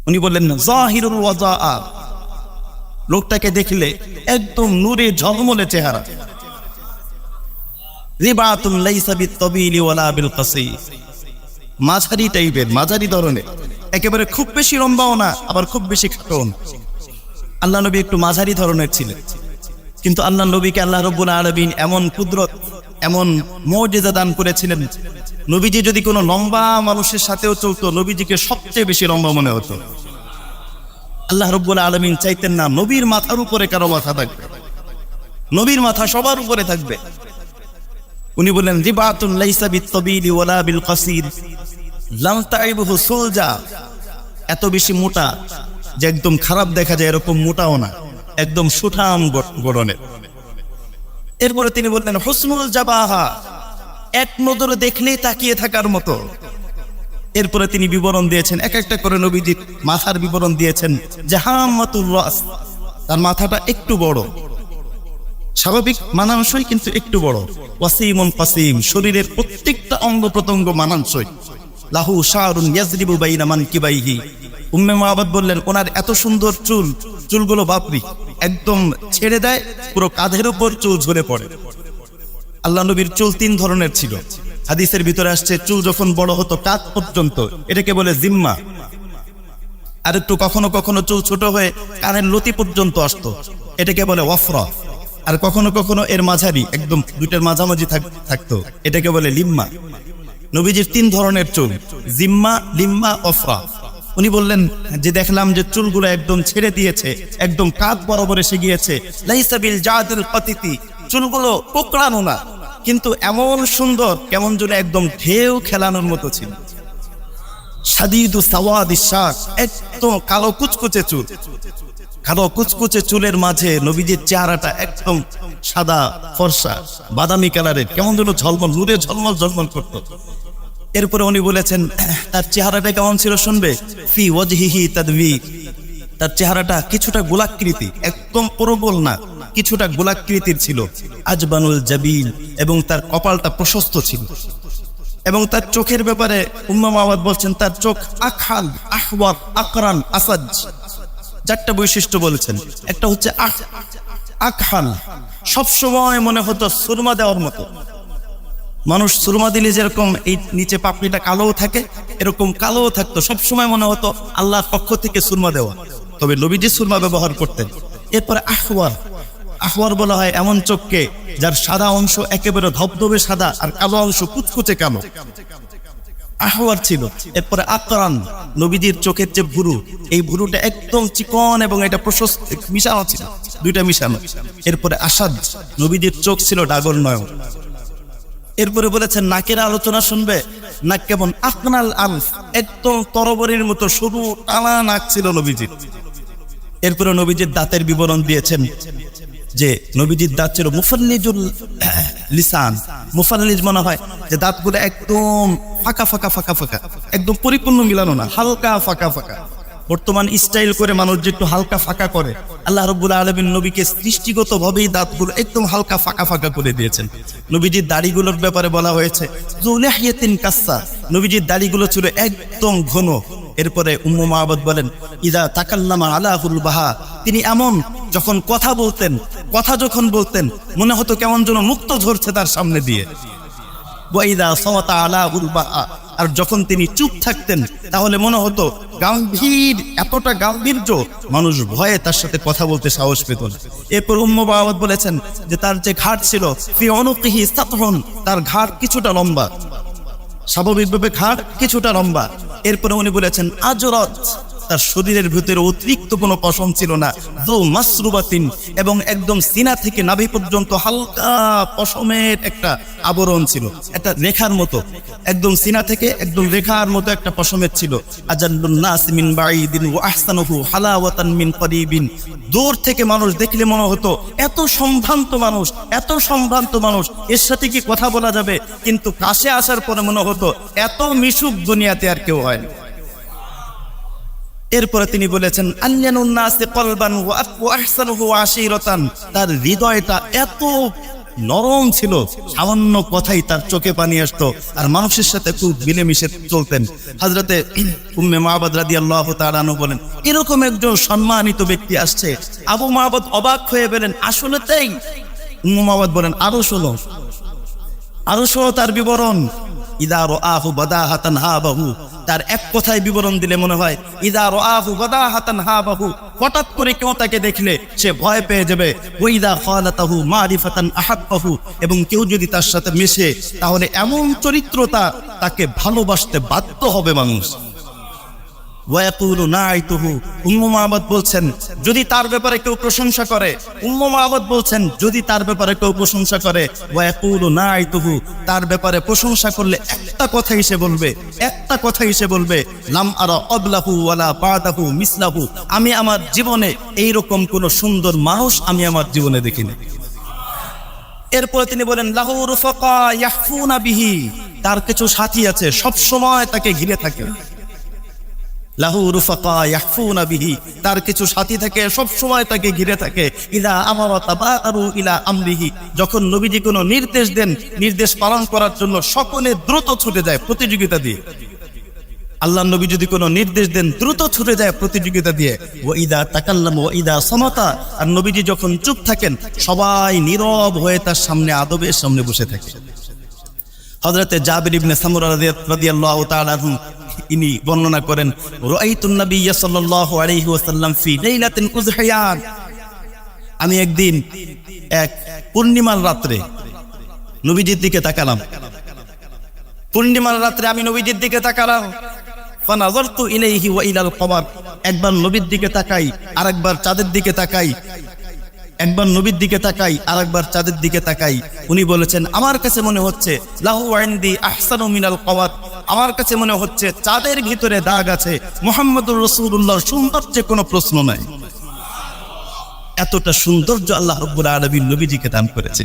উনি বললেন জাহিরুল ওয়াজাআ, লোকটাকে দেখলে একদম নূরে ঝলমলে চেহারা। রিবাতুন লাইসা বিত-তাবিলি ওয়ালা বিল কাসীর, মাঝারি টাইপের, মাঝারি ধরনের, একেবারে খুব বেশি লম্বাও না আবার খুব বেশি খাটোও না। আল্লাহ নবী একটু মাঝারি ধরনের ছিলেন, কিন্তু আল্লাহ নবীকে আল্লাহ রাব্বুল আলামিন এমন কুদরত, এমন মুজিজা দান করেছিলেন, নবীজি যদি কোনো লম্বা মানুষের সাথেও চলতো নবীজিকে সবচেয়ে বেশি লম্বা মনে হতো। আল্লাহ রাব্বুল আলামিন চাইতেন না নবীর মাথার উপরে কারো মাথা থাকবে, নবীর মাথা সবার উপরে থাকবে। উনি বললেন রিবাতুন লাইসা বিত-তাবিলি ওয়ালা বিল কাসীর লাম তাইবহু সুলজা, এত বেশি মোটা যে একদম খারাপ দেখা যায় এরকম মোটাও না, একদম সুঠাম গড়নের। এরপরে তিনি বললেন হুসনুল জাবাহা, এক নজরে দেখলেই তাকিয়ে থাকার মতো। এরপরে তিনি বিবরণ দিয়েছেন, এক একটা করে নবীজির মাথার বিবরণ দিয়েছেন। জাহামাতুর রাস, তার মাথাটা একটু বড়, স্বাভাবিক মানানসই কিন্তু একটু বড়। ওয়াসিমুন কাসিম, শরীরের প্রত্যেকটা অঙ্গ প্রত্যঙ্গ মানানসই। লাহু শারুন ইয়াজরিবু বাইনা মানকিবাইহি, উম্মে মাআবাদ বললেন ওনার এত সুন্দর চুল, চুলগুলো বাপরি একদম ছেড়ে দেয়, পুরো কাঁধের উপর চুল ঝরে পড়ে। আল্লাহ নবীর চুল তিন ধরনের ছিল। হাদিসের ভিতরে আসছে চুল যখন বড় হতো কাঁধ পর্যন্ত, এটাকে বলে জিম্মা। আর একটু কখনো কখনো চুল ছোট হয়ে কানের লতি পর্যন্ত আসতো, এটাকে বলে ওয়াফরা। আর কখনো কখনো এর মাঝারি, একদম দুইটার মাঝামাঝি থাকতো, এটাকে বলে লিম্মা। নবীজির তিন ধরনের চুল, জিম্মা, লিম্মা, ওফরা। উনি বললেন যে দেখলাম যে চুলগুলো একদম ছেড়ে দিয়েছে, একদম কাঁধ বরাবর এসে গিয়েছে। লাইসা বিল জাদিল কাতিতি, চুলগুলো কোকড়ানো না, কিন্তু এমন সুন্দর কেমন যেন একদম ঢেউ খেলানোর মতো ছিল। শাদীদু সাওয়াদিশ শাক, একদম কালো কুচকুচে চুল। কালো কুচকুচে চুলের মাঝে নবীজির চেহারাটা একদম সাদা ফর্সা বাদামি কালারের, কেমন যেন ঝলমল, নূরে ঝলমল ঝলমল করতো। এরপরে উনি বলেছেন তার চেহারাটা কেমন ছিল শুনবে। ফি ওয়াজহিহি তাদবীর, তার চেহারাটা কিছুটা গোলাকৃতি, একদম পুরো গোল না, কিছুটা গোলাকৃতির ছিল। আজবানুল জাবিল, এবং তার কপালটা প্রশস্ত ছিল। এবং তার চোখের ব্যাপারে উম্মে মাআবাদ বলছেন তার চোখ আখাল, আহওয়ার, আকরান, আসাজ, চারটা বৈশিষ্ট্য বলেছেন। একটা হচ্ছে আখাল, সবসময় মনে হতো সুরমা দেওয়ার মতো। মানুষ সুরমা দিলে যেরকম এই নিচে পাপড়িটা কালোও থাকে, এরকম কালোও থাকতো, সবসময় মনে হতো আল্লাহর পক্ষ থেকে সুরমা দেওয়া। তবে নবীজি সুরমা ব্যবহার করতেন। এরপরে আহওয়ার, আহওয়ার বলা হয় এমন চোখকে যার সাদা অংশ একেবারে ধবধবে সাদা আর কালো অংশ কুচকুচে কালো, আহওয়ার ছিল। এরপরে আকরান, নবীজির চোখের যে ভুরু, এই ভুরুটা একদম চিকন এবং এটা প্রশস্ত মিশানো ছিল, দুইটা মিশানো। এরপরে আসাদ, নবীজির চোখ ছিল ডাগর নয়ন। এরপরে বলেছেন নাকের আলোচনা শুনবে, নাক কেমন আকনাল আলফ, একদম তরবরির মতো সরু টানা নাক ছিল নবীজির। এরপরে নবীজির দাঁতের বিবরণ দিয়েছেন যে নবীজির দাঁত ছিল মুফাল্লিজুল লিসান। মুফাল্লিজ মনে হয় যে দাঁতগুলো একদম ফাঁকা ফাঁকা ফাঁকা ফাঁকা, একদম পরিপূর্ণ মিলানো না, হালকা ফাঁকা ফাঁকা। বর্তমান স্টাইল করে মানুষ যে একটু হালকা ফাঁকা করে, আল্লাহ রাব্বুল আলামিন নবীকে সৃষ্টিগতভাবেই দাঁতগুলো একদম হালকা ফাঁকা ফাঁকা করে দিয়েছেন। নবীজির দাড়িগুলোর ব্যাপারে বলা হয়েছে যুলাহিয়াতিন কাসসা, নবীজির দাড়িগুলো ছিল একদম ঘন। এরপরে উম্মে মাআবাদ বলেন ইদা তাকাল্লামা আলাহুল বাহা, তিনি এমন যখন কথা বলতেন, কথা যখন বলতেন মনে হতো কেমন যেন মুক্ত ঝরছে তার সামনে দিয়ে। ওয়াইদা সাওয়াতা আলাহুল বাহা, আর যখন তিনি চুপ থাকতেন তাহলে মনে হতো গাম্ভীর, এতটা গাম্ভীর্য মানুষ ভয়ে তার সাথে কথা বলতে সাহস পেত না। এরপর উম্মে মাআবাদ বলেছেন যে তার যে ঘাড় ছিল ফি উনুকিহি সাতহুন, তার ঘাড় কিছুটা লম্বা, স্বাভাবিকভাবে ঘাড় কিছুটা লম্বা। এরপরে উনি বলেছেন আজরাত, তার শরীরের ভিতরে অতিরিক্ত কোনো পশম ছিল না। যু মাসরুবাতিন, এবং একদম সিনা থেকে নাভি পর্যন্ত হালকা পশমের একটা আবরণ ছিল, একটা রেখার মতো, একদম সিনা থেকে একদম রেখার মতো একটা পশমের ছিল। আজাল্লুন নাস মিন বাঈদিন ওয়া আহসানুহু হালাওয়াতান মিন করিবিন, দূর থেকে মানুষ দেখলে মনে হতো এত সম্ভ্রান্ত মানুষ, এত সম্ভ্রান্ত মানুষ, এর সাথে কি কথা বলা যাবে? কিন্তু কাছে আসার পরে মনে হতো এত মিশুক দুনিয়াতে আর কেউ হয় না। এরপরে তিনি বলেছেন আল্লানুন নাসি কলবান ওয়া আহসানুহু আশীরাতান, তার হৃদয়টা এত নরম ছিল, সামান্য কথাই তার চোখে পানি আসতো, আর মানুষের সাথে খুব মিলেমিশে চলতেন। হযরতে উম্মে মাবাদ রাদিয়াল্লাহু তাআলা আনহু বলেন, এরকম একজন সম্মানিত ব্যক্তি আসছে। আবু মাবাদ অবাক হয়ে বলেন, আসলে তাই? উম্মে মাবাদ বলেন, আরো শোনো তার বিবরণ। ইদা রাআহু বাদাহাতান হাবাহু, তার এক কথায় বিবরণ দিলে মনে হয় ইদা রাআহু বাদাহাতান হাবাহু, হঠাৎ করে কেউ তাকে দেখলে সে ভয় পেয়ে যাবে। ওয়াইদা খালাতাহু মারিফাতান আহাব্বাহু, এবং কেউ যদি তার সাথে মেশে তাহলে এমন চরিত্রতা তাকে ভালোবাসতে বাধ্য হবে মানুষ। ওয়ায়াকুলু নাইতুহু, উম্মে মাবাদ বলছেন যদি তার ব্যাপারে কেউ প্রশংসা করে, উম্মে মাবাদ বলছেন যদি তার ব্যাপারে কেউ প্রশংসা করে, ওয়ায়াকুলু নাইতুহু, তার ব্যাপারে প্রশংসা করলে একটা কথাই সে বলবে, লাম আরা ক্বাবলাহু ওয়ালা বাদাহু মিসলাহু, আমি আমার জীবনে এইরকম কোন সুন্দর মানুষ আমি আমার জীবনে দেখিনি। এরপরে তিনি বলেন, লাহু রুফাকা ইয়াহফুনা বিহি, তার কিছু সাথী আছে সব সময় তাকে ঘিরে থাকে। লাহু রুফাকা ইয়াহফুনা বিহি, তার কিছু সাথী থাকে সব সময় তাকে ঘিরে থাকে। ইলা আমারা তাবাআরু ইলা আমরিহি, যখন নবীজি কোনো নির্দেশ দেন, নির্দেশ পালন করার জন্য সকলে দ্রুত ছুটে যায় প্রতিযোগিতা দিয়ে। আল্লাহ নবী যদি কোনো নির্দেশ দেন দ্রুত ছুটে যায় প্রতিযোগিতা দিয়ে। ওয়া ইদা তাকাল্লামা ওয়া ইদা সামাতা, আর নবীজি যখন চুপ থাকেন সবাই নীরব হয়ে তার সামনে আদবের সামনে বসে থাকে। হযরতে জাবির ইবনে সামুরা রাদিয়াল্লাহু তাআলা আনহু ইনি বর্ণনা করেন, রাআইতুন নাবিয়্য সাল্লাল্লাহু আলাইহি ওয়াসাল্লাম ফি লাইলাতিন উযহিয়ান, আমি একদিন এক পূর্ণিমার রাত্রে নবীজির দিকে তাকালাম। পূর্ণিমার রাত্রে আমি নবীজির দিকে তাকালাম। ফানাযারতু ইলাইহি ওয়া ইলাল কমার, একবার নবীর দিকে তাকাই আরেকবার চাঁদের দিকে তাকাই, একবার নবীর দিকে তাকাই আরেকবার চাঁদের দিকে তাকাই। উনি বলেছেন, আমার কাছে মনে হচ্ছে লাহু ইনদি আহসানু মিনাল কওয়ার, আমার কাছে মনে হচ্ছে চাঁদের ভিতরে দাগ আছে, মুহাম্মদুর রাসূলুল্লাহর সৌন্দর্যে কোনো প্রশ্ন নাই। এতটা সৌন্দর্য আল্লাহ রাব্বুল আলামিন নবীজিকে দান করেছেন।